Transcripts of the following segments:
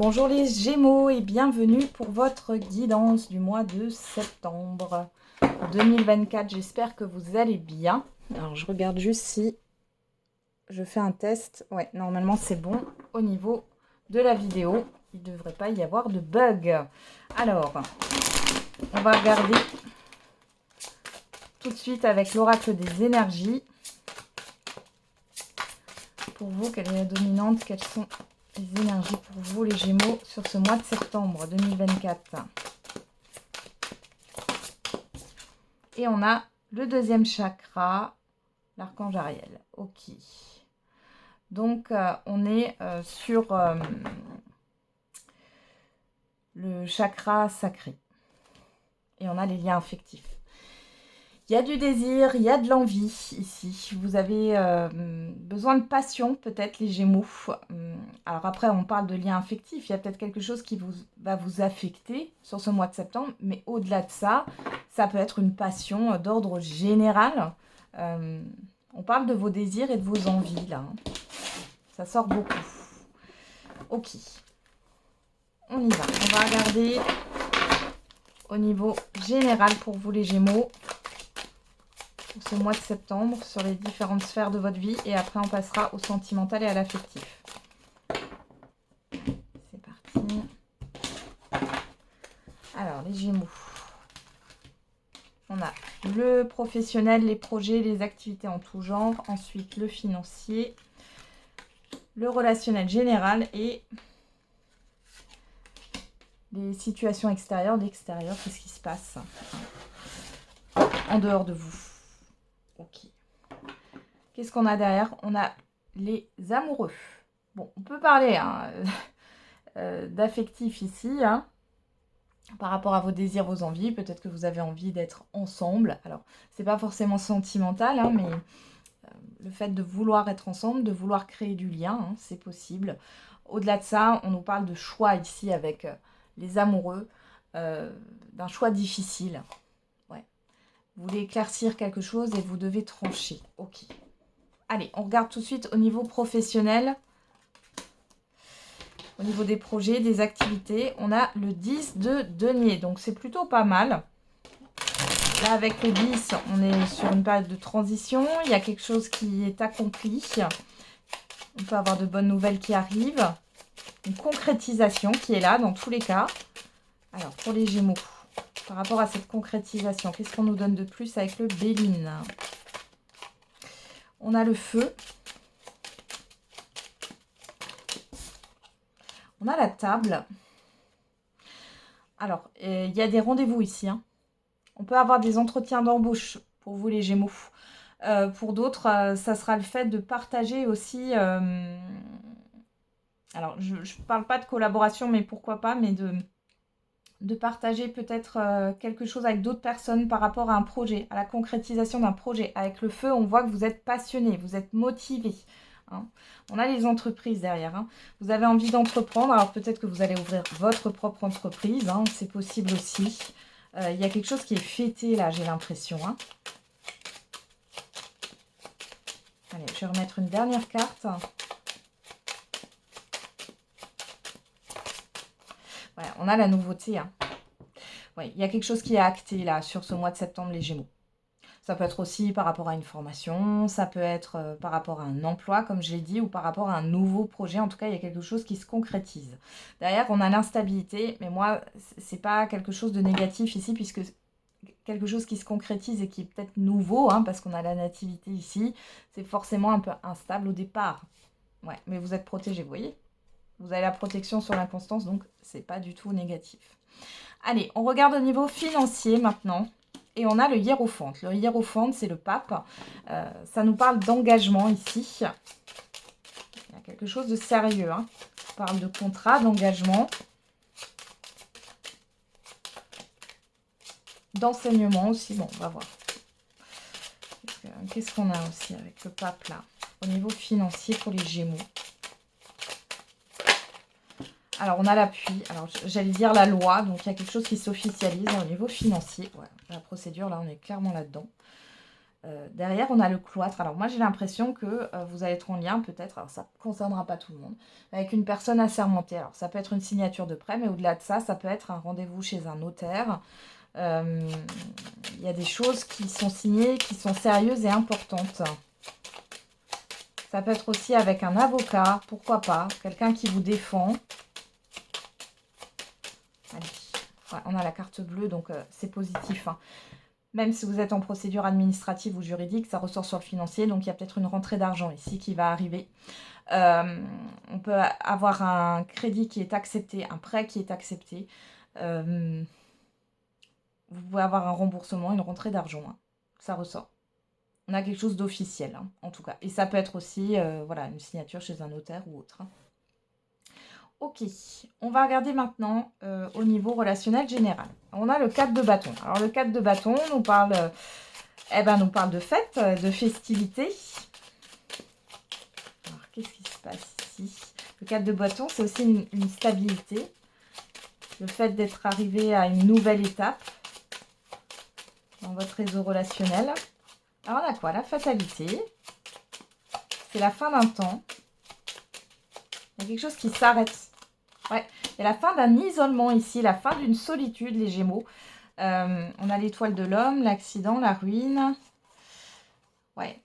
Bonjour les Gémeaux et bienvenue pour votre guidance du mois de septembre 2024. J'espère que vous allez bien. Alors je regarde juste si je fais un test. Ouais, normalement c'est bon au niveau de la vidéo. Il ne devrait pas y avoir de bug. Alors, on va regarder tout de suite avec l'oracle des énergies. Pour vous, quelle est la dominante? Quelles sont les énergies pour vous les Gémeaux sur ce mois de septembre 2024? Et on a le deuxième chakra, l'archange Ariel. Ok. Donc, on est sur le chakra sacré. Et on a les liens affectifs. Il y a du désir, il y a de l'envie ici. Vous avez besoin de passion, peut-être, les Gémeaux. Alors après, on parle de liens affectifs. Il y a peut-être quelque chose qui va vous affecter sur ce mois de septembre. Mais au-delà de ça, ça peut être une passion d'ordre général. On parle de vos désirs et de vos envies, là. Ça sort beaucoup. Ok. On y va. On va regarder au niveau général pour vous, les Gémeaux, pour ce mois de septembre, sur les différentes sphères de votre vie. Et après, on passera au sentimental et à l'affectif. C'est parti. Alors, les Gémeaux. On a le professionnel, les projets, les activités en tout genre. Ensuite, le financier, le relationnel général et les situations extérieures. L'extérieur, qu'est-ce qui se passe en dehors de vous? Ok. Qu'est-ce qu'on a derrière? On a les amoureux. Bon, on peut parler d'affectif ici, par rapport à vos désirs, vos envies. Peut-être que vous avez envie d'être ensemble. Alors, c'est pas forcément sentimental, mais le fait de vouloir être ensemble, de vouloir créer du lien, c'est possible. Au-delà de ça, on nous parle de choix ici avec les amoureux, d'un choix difficile. Ouais. Vous voulez éclaircir quelque chose et vous devez trancher. Ok. Allez, on regarde tout de suite au niveau professionnel. Au niveau des projets, des activités, on a le 10 de denier. Donc, c'est plutôt pas mal. Là, avec le 10, on est sur une période de transition. Il y a quelque chose qui est accompli. On peut avoir de bonnes nouvelles qui arrivent. Une concrétisation qui est là dans tous les cas. Alors, pour les Gémeaux, par rapport à cette concrétisation, qu'est-ce qu'on nous donne de plus avec le Béline? On a le feu. On a la table. Alors, il y a des rendez-vous ici. On peut avoir des entretiens d'embauche pour vous, les Gémeaux. Pour d'autres, ça sera le fait de partager aussi... alors, je ne parle pas de collaboration, mais pourquoi pas, mais de partager peut-être quelque chose avec d'autres personnes par rapport à un projet, à la concrétisation d'un projet. Avec le feu, on voit que vous êtes passionné, vous êtes motivé. On a les entreprises derrière. Vous avez envie d'entreprendre, alors peut-être que vous allez ouvrir votre propre entreprise, c'est possible aussi. Il y a quelque chose qui est fêté là, j'ai l'impression. Allez, je vais remettre une dernière carte. Voilà, on a la nouveauté. Ouais, il y a quelque chose qui est acté là sur ce mois de septembre, les Gémeaux. Ça peut être aussi par rapport à une formation, ça peut être par rapport à un emploi, comme je l'ai dit, ou par rapport à un nouveau projet. En tout cas, il y a quelque chose qui se concrétise. Derrière, on a l'instabilité, mais moi, c'est pas quelque chose de négatif ici, puisque quelque chose qui se concrétise et qui est peut-être nouveau, parce qu'on a la nativité ici, c'est forcément un peu instable au départ. Ouais, mais vous êtes protégé, vous voyez? Vous avez la protection sur l'inconstance, donc c'est pas du tout négatif. Allez, on regarde au niveau financier maintenant. Et on a le hiérophante. Le hiérophante, c'est le pape. Ça nous parle d'engagement ici. Il y a quelque chose de sérieux. On parle de contrat, d'engagement, d'enseignement aussi. Bon, on va voir. Qu'est-ce qu'on a aussi avec le pape là, au niveau financier pour les Gémeaux? Alors, on a l'appui. Alors, j'allais dire la loi. Donc, il y a quelque chose qui s'officialise au niveau financier. Ouais, la procédure, là, on est clairement là-dedans. Derrière, on a le cloître. Alors moi, j'ai l'impression que vous allez être en lien peut-être, alors ça ne concernera pas tout le monde, avec une personne assermentée. Alors ça peut être une signature de prêt, mais au-delà de ça, ça peut être un rendez-vous chez un notaire. Il y a des choses qui sont signées, qui sont sérieuses et importantes. Ça peut être aussi avec un avocat, pourquoi pas, quelqu'un qui vous défend. Allez, ouais, on a la carte bleue, donc c'est positif, hein. Même si vous êtes en procédure administrative ou juridique, ça ressort sur le financier, donc il y a peut-être une rentrée d'argent ici qui va arriver. On peut avoir un crédit qui est accepté, un prêt qui est accepté. Vous pouvez avoir un remboursement, une rentrée d'argent, hein. Ça ressort. On a quelque chose d'officiel, hein, en tout cas. Et ça peut être aussi voilà, une signature chez un notaire ou autre, hein. Ok, on va regarder maintenant au niveau relationnel général. On a le 4 de bâton. Alors le 4 de bâton nous parle, nous parle de fête, de festivité. Alors qu'est-ce qui se passe ici? Le 4 de bâton, c'est aussi une stabilité. Le fait d'être arrivé à une nouvelle étape dans votre réseau relationnel. Alors on a quoi? La fatalité. C'est la fin d'un temps. Il y a quelque chose qui s'arrête. Ouais, il y a la fin d'un isolement ici, la fin d'une solitude, les Gémeaux. On a l'étoile de l'homme, l'accident, la ruine. Ouais.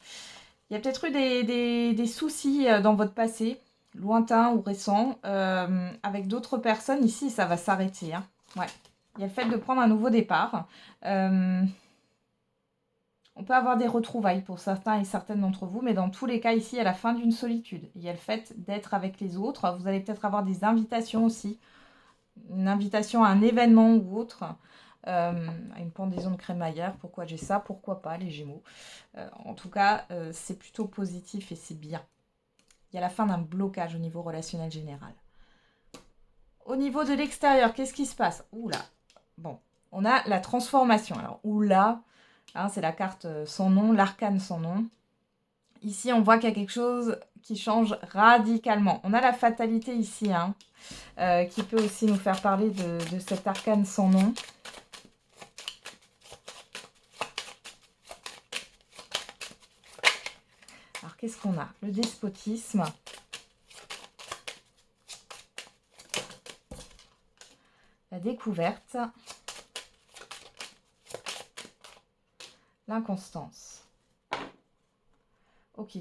Il y a peut-être eu des soucis dans votre passé, lointain ou récent, avec d'autres personnes. Ici, ça va s'arrêter, hein. Ouais. Il y a le fait de prendre un nouveau départ. On peut avoir des retrouvailles pour certains et certaines d'entre vous, mais dans tous les cas, ici, il y a la fin d'une solitude. Il y a le fait d'être avec les autres. Vous allez peut-être avoir des invitations aussi. Une invitation à un événement ou autre. À une pendaison de crémaillère. Pourquoi j'ai ça? Pourquoi pas, les Gémeaux? En tout cas, c'est plutôt positif et c'est bien. Il y a la fin d'un blocage au niveau relationnel général. Au niveau de l'extérieur, qu'est-ce qui se passe? Oula. Bon, on a la transformation. Alors, oula... Hein, c'est la carte sans nom, l'arcane sans nom. Ici, on voit qu'il y a quelque chose qui change radicalement. On a la fatalité ici, hein, qui peut aussi nous faire parler de cet arcane sans nom. Alors, qu'est-ce qu'on a? Le despotisme. La découverte. L'inconstance. Ok.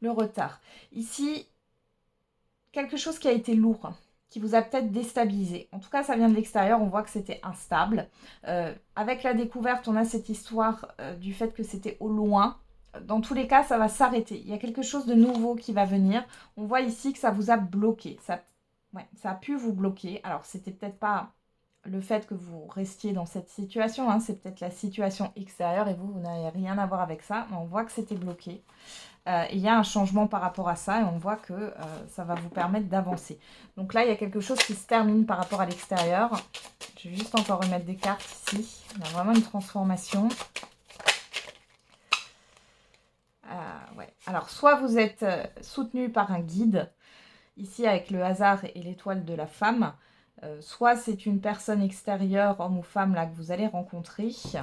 Le retard. Ici, quelque chose qui a été lourd, qui vous a peut-être déstabilisé. En tout cas, ça vient de l'extérieur, on voit que c'était instable. Avec la découverte, on a cette histoire du fait que c'était au loin. Dans tous les cas, ça va s'arrêter. Il y a quelque chose de nouveau qui va venir. On voit ici que ça vous a bloqué. Ça a pu vous bloquer. Alors, c'était peut-être pas le fait que vous restiez dans cette situation, hein, c'est peut-être la situation extérieure et vous n'avez rien à voir avec ça, mais on voit que c'était bloqué. Il y a un changement par rapport à ça et on voit que ça va vous permettre d'avancer. Donc là, il y a quelque chose qui se termine par rapport à l'extérieur. Je vais juste encore remettre des cartes ici. Il y a vraiment une transformation. Ouais. Alors, soit vous êtes soutenu par un guide, ici avec le hasard et l'étoile de la femme, soit c'est une personne extérieure, homme ou femme, là, que vous allez rencontrer. Qu'est-ce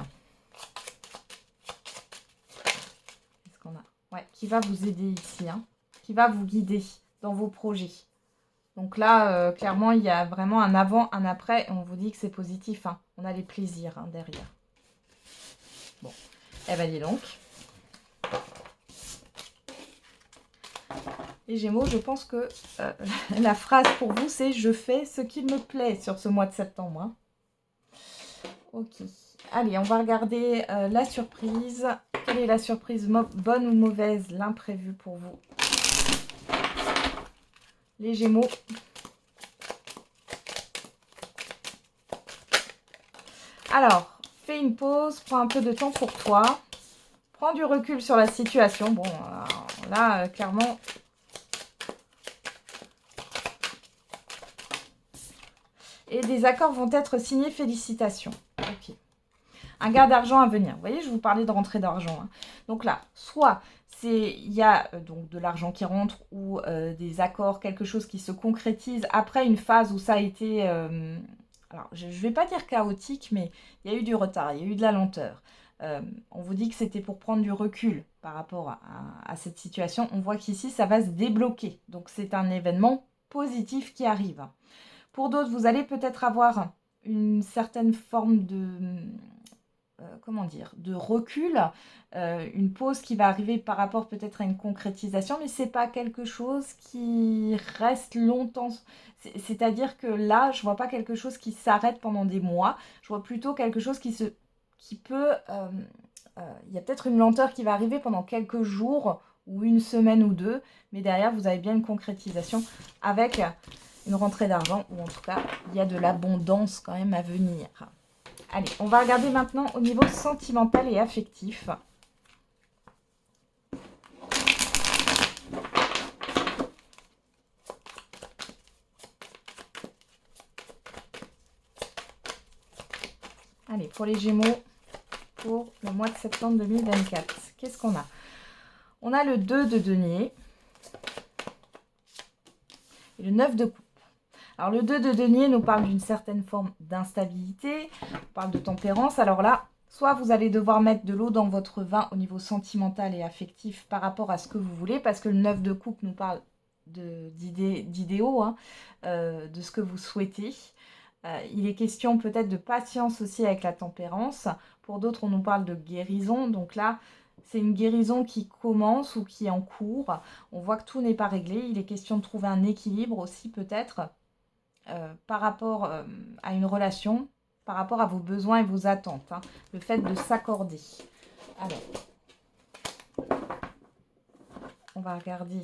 qu'on a? Ouais, qui va vous aider ici, hein, qui va vous guider dans vos projets. Donc là, clairement, il y a vraiment un avant, un après, et on vous dit que c'est positif, hein. On a les plaisirs, hein, derrière. Bon, eh ben dis donc. Les Gémeaux, je pense que la phrase pour vous, c'est « Je fais ce qu'il me plaît » sur ce mois de septembre, hein. Ok. Allez, on va regarder la surprise. Quelle est la surprise, bonne ou mauvaise, l'imprévu pour vous? Les Gémeaux. Alors, fais une pause, prends un peu de temps pour toi. Prends du recul sur la situation. Bon, là, clairement... Et des accords vont être signés, félicitations. Ok. Un gain d'argent à venir. Vous voyez, je vous parlais de rentrée d'argent, hein. Donc là, soit il y a donc de l'argent qui rentre ou des accords, quelque chose qui se concrétise après une phase où ça a été... alors, je ne vais pas dire chaotique, mais il y a eu du retard, il y a eu de la lenteur. On vous dit que c'était pour prendre du recul par rapport à cette situation. On voit qu'ici, ça va se débloquer. Donc, c'est un événement positif qui arrive. Pour d'autres, vous allez peut-être avoir une certaine forme de... comment dire, de recul, une pause qui va arriver par rapport peut-être à une concrétisation, mais c'est pas quelque chose qui reste longtemps. C'est-à-dire que là, je vois pas quelque chose qui s'arrête pendant des mois. Je vois plutôt quelque chose qui peut. Il y a peut-être une lenteur qui va arriver pendant quelques jours ou une semaine ou deux, mais derrière, vous avez bien une concrétisation avec une rentrée d'argent, ou en tout cas, il y a de l'abondance quand même à venir. Allez, on va regarder maintenant au niveau sentimental et affectif. Allez, pour les Gémeaux, pour le mois de septembre 2024, qu'est-ce qu'on a? On a le 2 de denier et le 9 de coupe. Alors, le 2 de denier nous parle d'une certaine forme d'instabilité, on parle de tempérance. Alors là, soit vous allez devoir mettre de l'eau dans votre vin au niveau sentimental et affectif par rapport à ce que vous voulez, parce que le 9 de coupe nous parle d'idéaux, hein, de ce que vous souhaitez. Il est question peut-être de patience aussi avec la tempérance. Pour d'autres, on nous parle de guérison. Donc là, c'est une guérison qui commence ou qui est en cours. On voit que tout n'est pas réglé. Il est question de trouver un équilibre aussi peut-être par rapport à une relation, par rapport à vos besoins et vos attentes. Hein. Le fait de s'accorder. Alors, on va regarder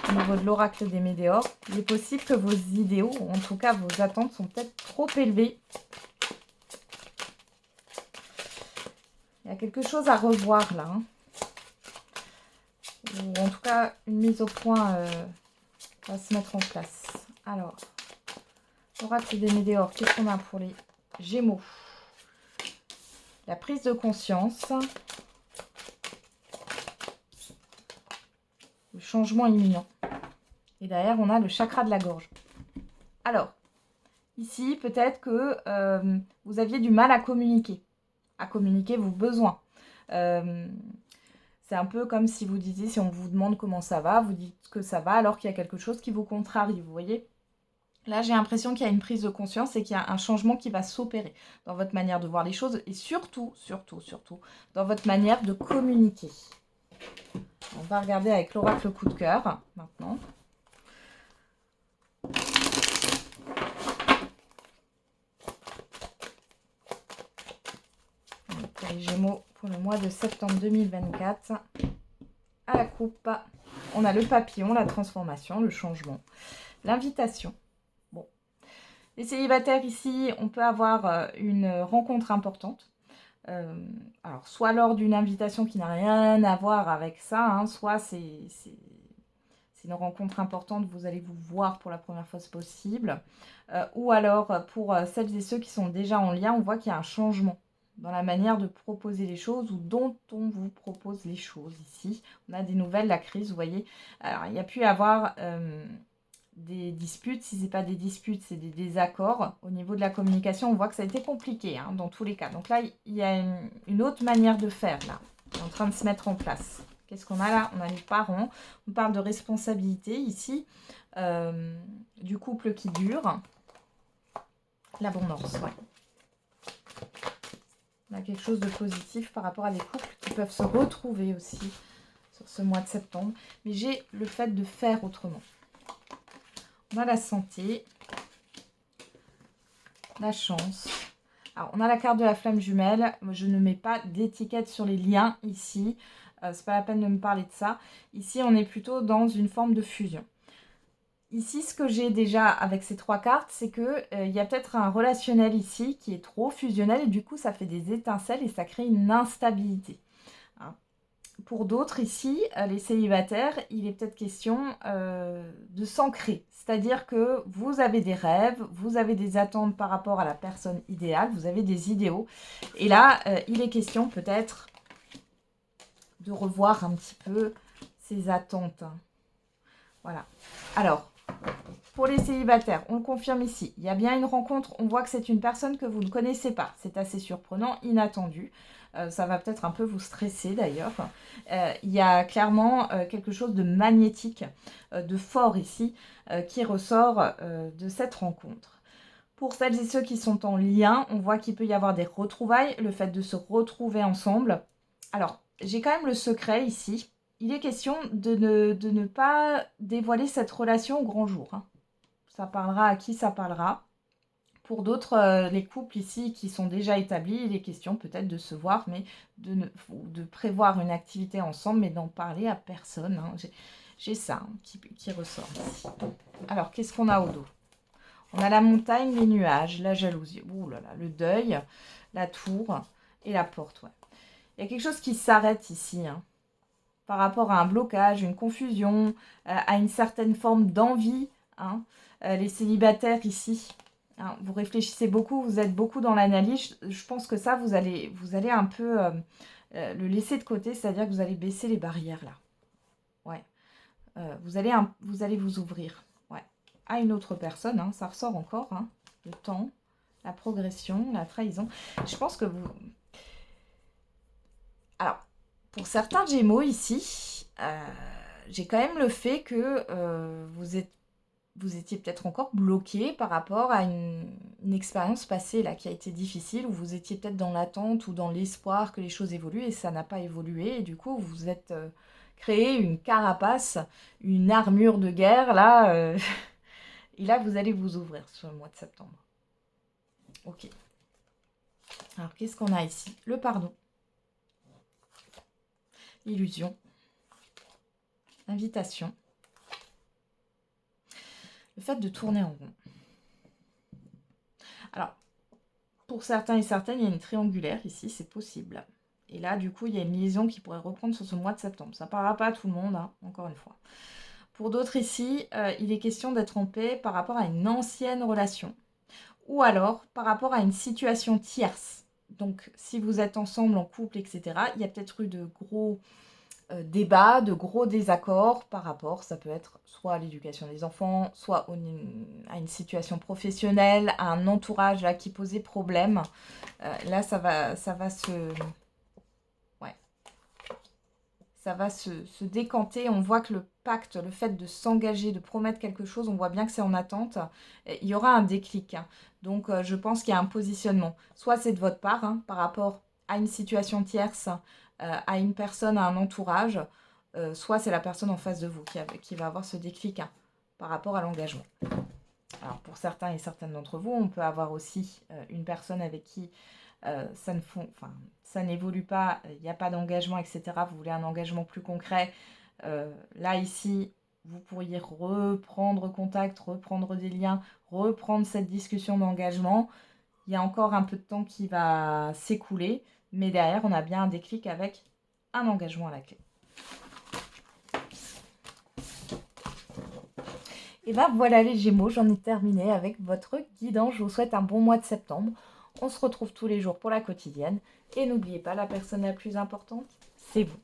au niveau de l'oracle des météores. Il est possible que vos idéaux, ou en tout cas vos attentes, sont peut-être trop élevées. Il y a quelque chose à revoir là. Hein. Ou en tout cas, une mise au point va se mettre en place. Alors, l'oracle des météores, qu'est-ce qu'on a pour les Gémeaux? La prise de conscience. Le changement imminent. Et derrière, on a le chakra de la gorge. Alors, ici, peut-être que vous aviez du mal à communiquer vos besoins. C'est un peu comme si vous disiez, si on vous demande comment ça va, vous dites que ça va alors qu'il y a quelque chose qui vous contrarie, vous voyez. Là, j'ai l'impression qu'il y a une prise de conscience et qu'il y a un changement qui va s'opérer dans votre manière de voir les choses et surtout, dans votre manière de communiquer. On va regarder avec l'oracle coup de cœur maintenant. Pour les Gémeaux, pour le mois de septembre 2024, à la coupe, on a le papillon, la transformation, le changement, l'invitation. Bon, les célibataires ici, on peut avoir une rencontre importante. Alors, soit lors d'une invitation qui n'a rien à voir avec ça, hein, soit c'est une rencontre importante, vous allez vous voir pour la première fois, c'est possible. Ou alors, pour celles et ceux qui sont déjà en lien, on voit qu'il y a un changement dans la manière de proposer les choses ou dont on vous propose les choses ici. On a des nouvelles, la crise, vous voyez. Alors, il y a pu y avoir des disputes. Si ce n'est pas des disputes, c'est des désaccords. Au niveau de la communication, on voit que ça a été compliqué hein, dans tous les cas. Donc là, il y a une autre manière de faire, là, en train de se mettre en place. Qu'est-ce qu'on a là? On a les parents. On parle de responsabilité ici, du couple qui dure. L'abondance, ouais. On a quelque chose de positif par rapport à des couples qui peuvent se retrouver aussi sur ce mois de septembre. Mais j'ai le fait de faire autrement. On a la santé, la chance. Alors, on a la carte de la flamme jumelle. Je ne mets pas d'étiquette sur les liens ici. C'est pas la peine de me parler de ça. Ici, on est plutôt dans une forme de fusion. Ici, ce que j'ai déjà avec ces trois cartes, c'est que y a peut-être un relationnel ici qui est trop fusionnel et du coup, ça fait des étincelles et ça crée une instabilité. Hein. Pour d'autres ici, les célibataires, il est peut-être question de s'ancrer. C'est-à-dire que vous avez des rêves, vous avez des attentes par rapport à la personne idéale, vous avez des idéaux. Et là, il est question peut-être de revoir un petit peu ces attentes. Voilà. Alors, Pour les célibataires, on le confirme ici. Il y a bien une rencontre. On voit que c'est une personne que vous ne connaissez pas. C'est assez surprenant, inattendu. Ça va peut-être un peu vous stresser d'ailleurs. Il y a clairement quelque chose de magnétique, de fort ici, qui ressort de cette rencontre. Pour celles et ceux qui sont en lien, on voit qu'il peut y avoir des retrouvailles, le fait de se retrouver ensemble. Alors, j'ai quand même le secret ici. Il est question de ne pas dévoiler cette relation au grand jour. Hein. Ça parlera à qui ça parlera. Pour d'autres, les couples ici qui sont déjà établis, il est question peut-être de se voir, mais de prévoir une activité ensemble, mais d'en parler à personne. Hein. J'ai ça hein, qui ressort ici. Alors, qu'est-ce qu'on a au dos? On a la montagne, les nuages, la jalousie. Ouh là là, le deuil, la tour et la porte. Ouais. Il y a quelque chose qui s'arrête ici, hein, par rapport à un blocage, une confusion, à une certaine forme d'envie. Hein. Les célibataires ici, hein, vous réfléchissez beaucoup, vous êtes beaucoup dans l'analyse. Je pense que ça, vous allez un peu le laisser de côté, c'est-à-dire que vous allez baisser les barrières là. Ouais. Vous allez vous ouvrir. Ouais. À une autre personne, hein, ça ressort encore. Hein, le temps, la progression, la trahison. Je pense que vous... Alors, pour certains Gémeaux ici, j'ai quand même le fait que vous étiez peut-être encore bloqué par rapport à une expérience passée là, qui a été difficile, où vous étiez peut-être dans l'attente ou dans l'espoir que les choses évoluent et ça n'a pas évolué. Et du coup, vous êtes créé une carapace, une armure de guerre là. Et là, vous allez vous ouvrir sur le mois de septembre. Ok. Alors, qu'est-ce qu'on a ici? Le pardon. L'illusion. L'invitation. Le fait de tourner en rond. Alors, pour certains et certaines, il y a une triangulaire ici, c'est possible. Et là, du coup, il y a une liaison qui pourrait reprendre sur ce mois de septembre. Ça ne parlera pas à tout le monde, hein, encore une fois. Pour d'autres ici, il est question d'être en paix par rapport à une ancienne relation. Ou alors, par rapport à une situation tierce. Donc, si vous êtes ensemble, en couple, etc., il y a peut-être eu de gros débats, de gros désaccords par rapport, ça peut être soit à l'éducation des enfants, soit à une situation professionnelle, à un entourage là, qui posait problème. Là, ça va se décanter. On voit que le pacte, le fait de s'engager, de promettre quelque chose, on voit bien que c'est en attente. Il y aura un déclic. Hein. Donc, je pense qu'il y a un positionnement. Soit c'est de votre part, hein, par rapport à une situation tierce, à une personne, à un entourage, soit c'est la personne en face de vous qui va avoir ce déclic hein, par rapport à l'engagement. Alors, pour certains et certaines d'entre vous, on peut avoir aussi une personne avec qui ça n'évolue pas, il n'y a pas d'engagement, etc. Vous voulez un engagement plus concret. Là, ici, vous pourriez reprendre contact, reprendre des liens, reprendre cette discussion d'engagement. Il y a encore un peu de temps qui va s'écouler, mais derrière, on a bien un déclic avec un engagement à la clé. Et bien voilà les Gémeaux, j'en ai terminé avec votre guidance. Je vous souhaite un bon mois de septembre. On se retrouve tous les jours pour la quotidienne. Et n'oubliez pas, la personne la plus importante, c'est vous.